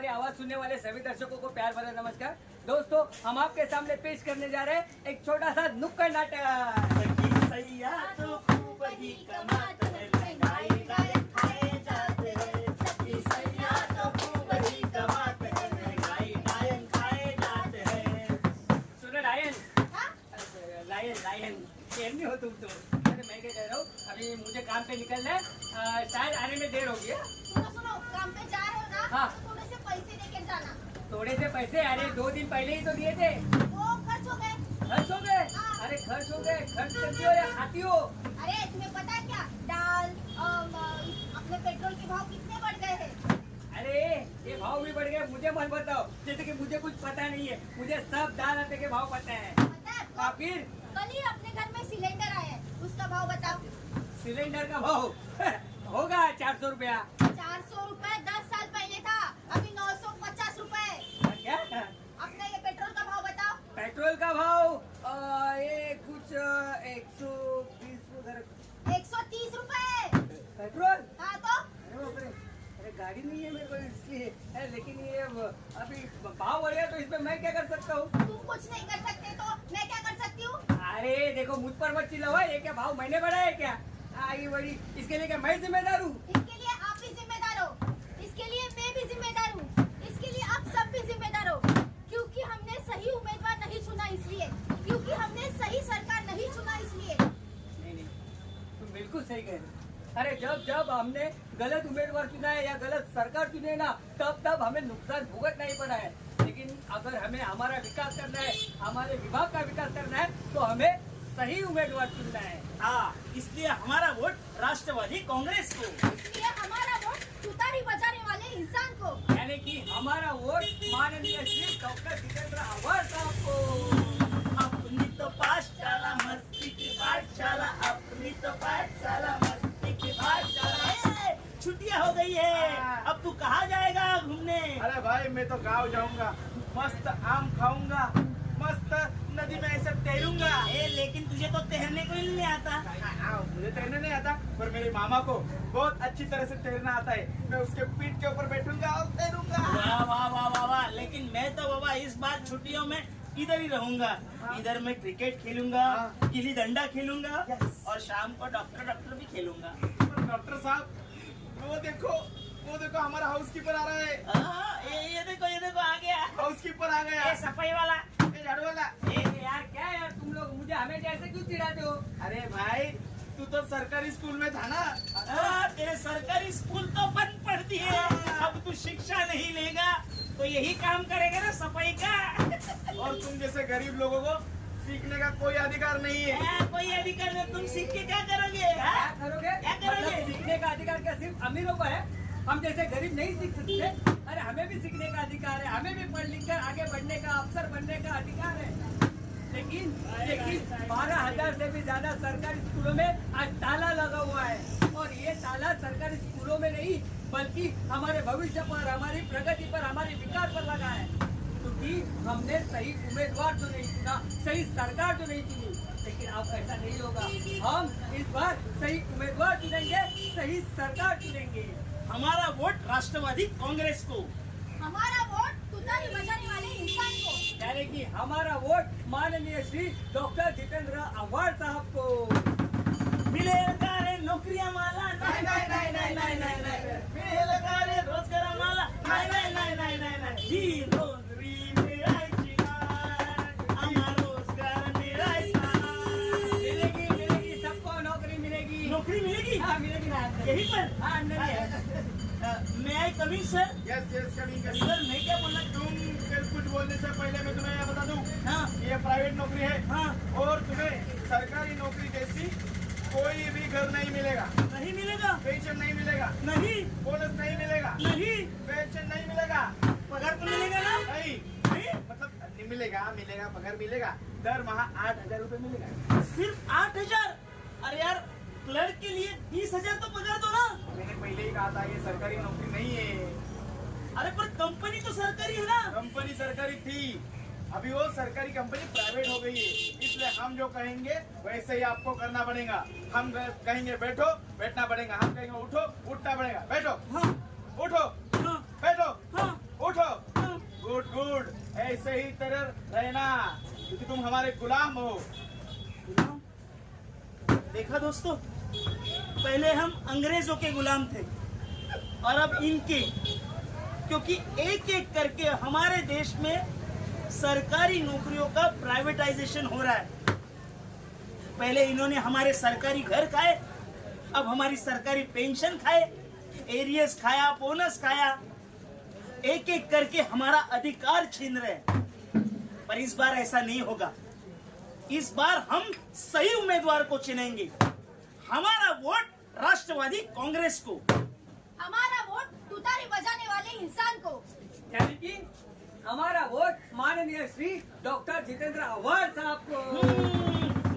आवाज सुनने वाले सभी दर्शकों को प्यार भरा नमस्कार। दोस्तों, हम आपके सामने पेश करने जा रहे हैं एक छोटा सा नुक्कड़ नाटक। सुनो लायन, लायन शेर नहीं हो तुम तो। अरे मैं क्या कह रहा हूँ, अभी मुझे काम पे निकलना है, शायद आने में देर होगी। सुनो, काम पे जा रहे हो ना? हाँ। तो थोड़े से पैसे लेके जाना। थोड़े से पैसे? अरे 2 दिन पहले ही तो दिए थे। वो खर्च हो गए। खर्च हो गए? हाँ। अरे खर्च हो गए। खर्च करती हो या खाती हो? अरे तुम्हें पता है क्या, दाल अपने पेट्रोल के भाव कितने बढ़ गए हैं? अरे ये भाव भी बढ़ गए, मुझे मत बताओ, जैसे कि मुझे कुछ पता नहीं है। मुझे सब दाल आटे के भाव पता है। पता है आपको? फिर कल ही अपने घर में सिलेंडर आया है, उसका भाव बताओ। सिलेंडर का भाव होगा 400 रुपया। 400 रुपए 10 साल पहले था, अभी 950 रुपए। क्या? अपना ये पेट्रोल का भाव बताओ। पेट्रोल का भाव ये कुछ 120 उधर। 130 रुपए। पेट्रोल? हाँ तो अरे बाप रे, अरे गाड़ी नहीं है मेरे को इसलिए। लेकिन ये अभी भाव बढ़ गया तो इसमें मैं क्या कर सकता हूँ? तुम कुछ नहीं कर सकते तो मैं क्या कर सकती हूँ? अरे देखो, मुझ पर मत चिल्लाओ। ये क्या भाव मैंने बढ़ाया क्या? ये बड़ी, इसके लिए क्या मैं जिम्मेदार हूँ? इसके लिए आप भी जिम्मेदार हो, इसके लिए मैं भी जिम्मेदार हूँ, इसके लिए आप सब भी जिम्मेदार हो। क्योंकि हमने सही उम्मीदवार नहीं चुना इसलिए, क्योंकि हमने सही सरकार नहीं चुना इसलिए। नहीं, तुम बिल्कुल सही कह रहे हो। अरे जब हमने गलत उम्मीदवार चुना है या गलत सरकार चुने ना, तब हमें नुकसान भुगतना ही पड़ा है। लेकिन अगर हमें हमारा विकास करना है, हमारे विभाग का विकास करना है, तो हमें सही उम्मीदवार चुनना है। हाँ, इसलिए हमारा वोट राष्ट्रवादी कांग्रेस को। इसलिए हमारा वोट तुतारी बजाने वाले इंसान को, यानी कि हमारा वोट माननीय श्री डॉक्टर जितेंद्र आव्हाड साहब को। अपनी तो पाठशाला मस्ती की पाठशाला, अपनी तो पाठशाला मस्ती की पाठशाला। छुट्टियां हो गई है, अब तू कहाँ जाएगा घूमने? अरे भाई, मैं तो गांव जाऊंगा, मस्त आम खाऊंगा, मस्त नदी में ऐसे तैरूंगा। लेकिन तुझे तो तैरने को ही नहीं आता। मुझे तैरने नहीं आता, पर मेरे मामा को बहुत अच्छी तरह से तैरना आता है। मैं उसके पीठ के ऊपर बैठूंगा और तैरूंगा। वाह वाह वाह वाह वाह। लेकिन मैं तो बाबा इस बार छुट्टियों में इधर ही रहूंगा। इधर मैं क्रिकेट खेलूंगा, गिल्ली डंडा खेलूंगा और शाम को डॉक्टर भी खेलूंगा। डॉक्टर साहब, वो देखो हमारा हाउस कीपर आ रहा है। ये देखो आ गया हाउस कीपर आ गया। सफाई वाला, झाड़ू वाला। यार क्या यार, तुम लोग मुझे हमेशा ऐसे क्यों चिढ़ाते हो? अरे भाई, तू तो सरकारी स्कूल में था ना। तेरे सरकारी स्कूल तो बंद पड़ दिए। अब तू शिक्षा नहीं लेगा तो यही काम करेगा ना, सफाई का। और तुम जैसे गरीब लोगों को सीखने का कोई अधिकार नहीं है। कोई अधिकार नहीं। तुम सीख के क्या करोगे? क्या करोगे? क्या करोगे? मतलब सीखने का अधिकार क्या सिर्फ अमीरों को है? हम जैसे गरीब नहीं सीख सकते? अरे हमें भी सीखने का अधिकार है, हमें भी पढ़ लिख कर आगे बढ़ने का, अफसर बनने का अधिकार है। लेकिन 12,000 से भी ज्यादा सरकारी स्कूलों में आज ताला लगा हुआ है। और ये ताला सरकारी स्कूलों में नहीं, बल्कि हमारे भविष्य पर, हमारी प्रगति पर, हमारे विकास पर लगा है। क्योंकि हमने सही उम्मीदवार जो नहीं चुना, सही सरकार जो नहीं चुनी। लेकिन अब ऐसा नहीं होगा, हम इस बार सही उम्मीदवार चुनेंगे, सही सरकार चुनेंगे। हमारा वोट राष्ट्रवादी कांग्रेस को। हमारा वोट तुतारी बजाने वाले इंसान को, यानी कि हमारा वोट माननीय श्री डॉक्टर जितेंद्र आव्हाड साहब को। मिलेगा रे नौकरियां माला, नहीं। मिलेगा रे रोजगार माला, नहीं। ही नौकरी मिळायची नाही, आम्हा रोजगार मिळायचा। मिलेगी, सबको नौकरी मिलेगी। नौकरी मिलेगी? हाँ मिलेगी ना। यही पर? हाँ अंदर ही है। मैं I coming sir? Yes Kabhi sir मैं क्या बोला? तुम कुछ बोलने से पहले मैं तुम्हें यह बता दूं, हाँ ये प्राइवेट नौकरी है। हाँ। और तुम्हें सरकारी नौकरी जैसी कोई भी घर नहीं मिलेगा, नहीं मिलेगा? पेंशन नहीं मिलेगा, नहीं बोनस नहीं मिलेगा, नहीं। पेंशन नहीं मिलेगा, पगार तो मिलेगा ना? नहीं नहीं? मतलब नहीं मिलेगा, पगार मिलेगा। दर माह 8,000 रुपए मिलेगा। सिर्फ 8,000? अरे यार, क्लर्क के लिए 20,000 तो पगार दो ना। मैंने पहले ही कहा था ये सरकारी नौकरी नहीं है। अरे पर कंपनी तो सरकारी है ना? कंपनी सरकारी थी, अभी वो सरकारी कंपनी प्राइवेट हो गई है। इसलिए हम जो कहेंगे वैसे ही आपको करना पड़ेगा। हम कहेंगे बैठो, बैठना पड़ेगा। हम कहेंगे उठो, उठना पड़ेगा। बैठो, हाँ उठो, हाँ बैठो, हाँ। उठो। तुम हमारे गुलाम हो। गुलाम? देखा दोस्तों, पहले हम अंग्रेजों के गुलाम थे और अब इनके, क्योंकि एक एक करके हमारे देश में सरकारी नौकरियों का प्राइवेटाइजेशन हो रहा है। पहले इन्होंने हमारे सरकारी घर खाए, अब हमारी सरकारी पेंशन खाए, एरियस खाया, बोनस खाया, एक एक करके हमारा अधिकार छीन रहे हैं। पर इस बार ऐसा नहीं होगा। इस बार हम सही उम्मीदवार को चुनेंगे। हमारा वोट राष्ट्रवादी कांग्रेस को। हमारा वोट तुतारी बजाने वाले इंसान को। यानी कि हमारा वोट माननीय श्री डॉक्टर जितेंद्र आव्हाड साहब को।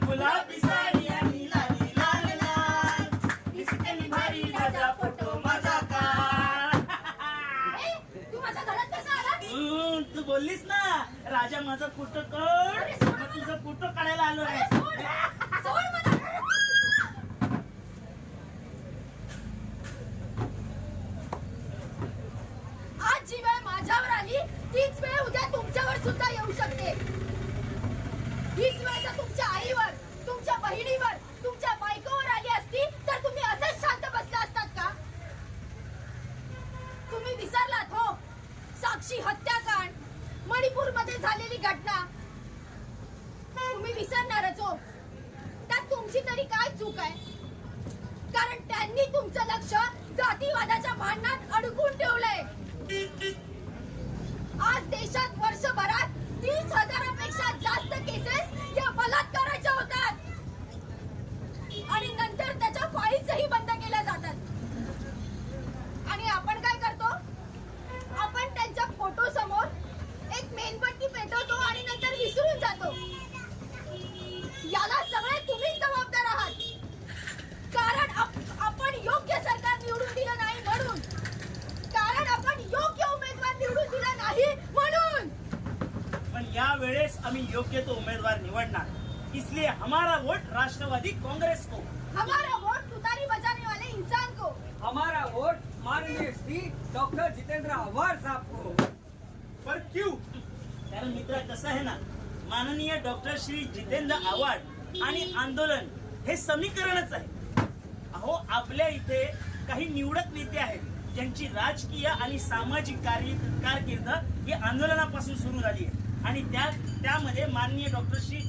गुलाबी साड़ियाँ नीला नीला लाल, इसके निभारी राजा फोटो मजा का। ए, तू माझ्या घरात कसा आला? तू बोललीस ना राजा माझा फोटो काढ, अरे सोड मग तुझा फोटो काढायला आलो अरे आहे. सोड, सोड मला. आज जी वेळ माझ्यावर आली तीच वेळ उद्या तुमच्यावर सुद्धा येऊ शकते. हीच वेळ जर तुमच्या आईवर, तुमच्या बहिणीवर, तुमच्या बायकोवर आली असती तर तुम्ही असेच शांत बसला असतात का? तुम्ही विसरलात हो साक्षी हत्याकांड, मणिपूर मध्ये झालेली घटना. तुम्ही विसरणारच हो. त्यात तुमची तरी काय चूक आहे? कारण त्यांनी तुमचं लक्ष जातीवादाच्या भांडणात अडकून ठेवलंय. आज देशात वर्षभरात 30,000पेक्षा जास्त केसेस या बलात्काराच्या होतात आणि नंतर त्याच्या फाईल्सही बंद केल्या जातात. आणि आपण काय करतो? आपण त्यांच्या फोटो समोर एक मेणबत्ती पेटवतो आणि नंतर विसरून जातो. याला सगळे तुम्हीच जबाबदार आहात. कारण आपण योग्य सरकार निवडून दिलं नाही म्हणून. कारण आपण योग्य उमेदवार निवडून दिला नाही म्हणून. पण या वेळेस आम्ही योग्य तो उमेदवार निवडणार, इसलिए हमारा वोट राष्ट्रवादी कांग्रेस को. हमारा वोट तुतारी बजाने वाले इंसान को. हमारा वोट माननीय श्री डॉक्टर जितेंद्र आव्हाड साहब को. पर क्यों? कारण मित्र कसं आहे ना, माननीय डॉक्टर श्री जितेंद्र आव्हाड आणि आंदोलन हे समीकरणच आहे. अहो, आपल्या इथे काही निवडक नेते आहेत ज्यांची राजकीय आणि सामाजिक कारकीर्द ही आंदोलनापासून सुरू झाली आहे आणि त्यामध्ये माननीय डॉक्टर श्री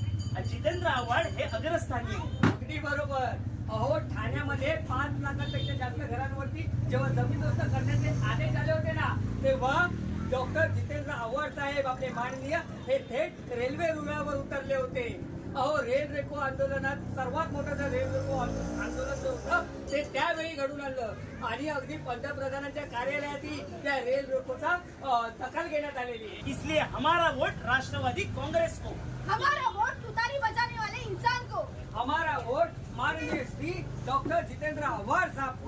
जितेंद्र आव्हाड हे अग्रस्थानी आहे. अगदी बरोबर. अहो, ठाण्यामध्ये 5 लाखांपेक्षा जास्त घरांवरती जेव्हा जमीनदोस्त करण्याचे आदेश आले होते ना, तेव्हा डॉक्टर जितेंद्र आव्हाड साहेब आपले माननीय हे थेट रेल्वे रुळावर उतरले होते. अहो, रेल रोको आंदोलनात सर्वात मोठं जे रेल रोको आंदोलन जे होतं ते त्यावेळी घडून आणलं आणि अगदी पंतप्रधानांच्या कार्यालयातही त्या रेल रोकोचा दखल घेण्यात आलेली आहे. इसलिए हमारा वोट राष्ट्रवादी कांग्रेस को. हमारा वोट तुतारी बजाने वाले इंसान को. हमारा वोट माननीय श्री डॉक्टर जितेंद्र आव्हाड साहब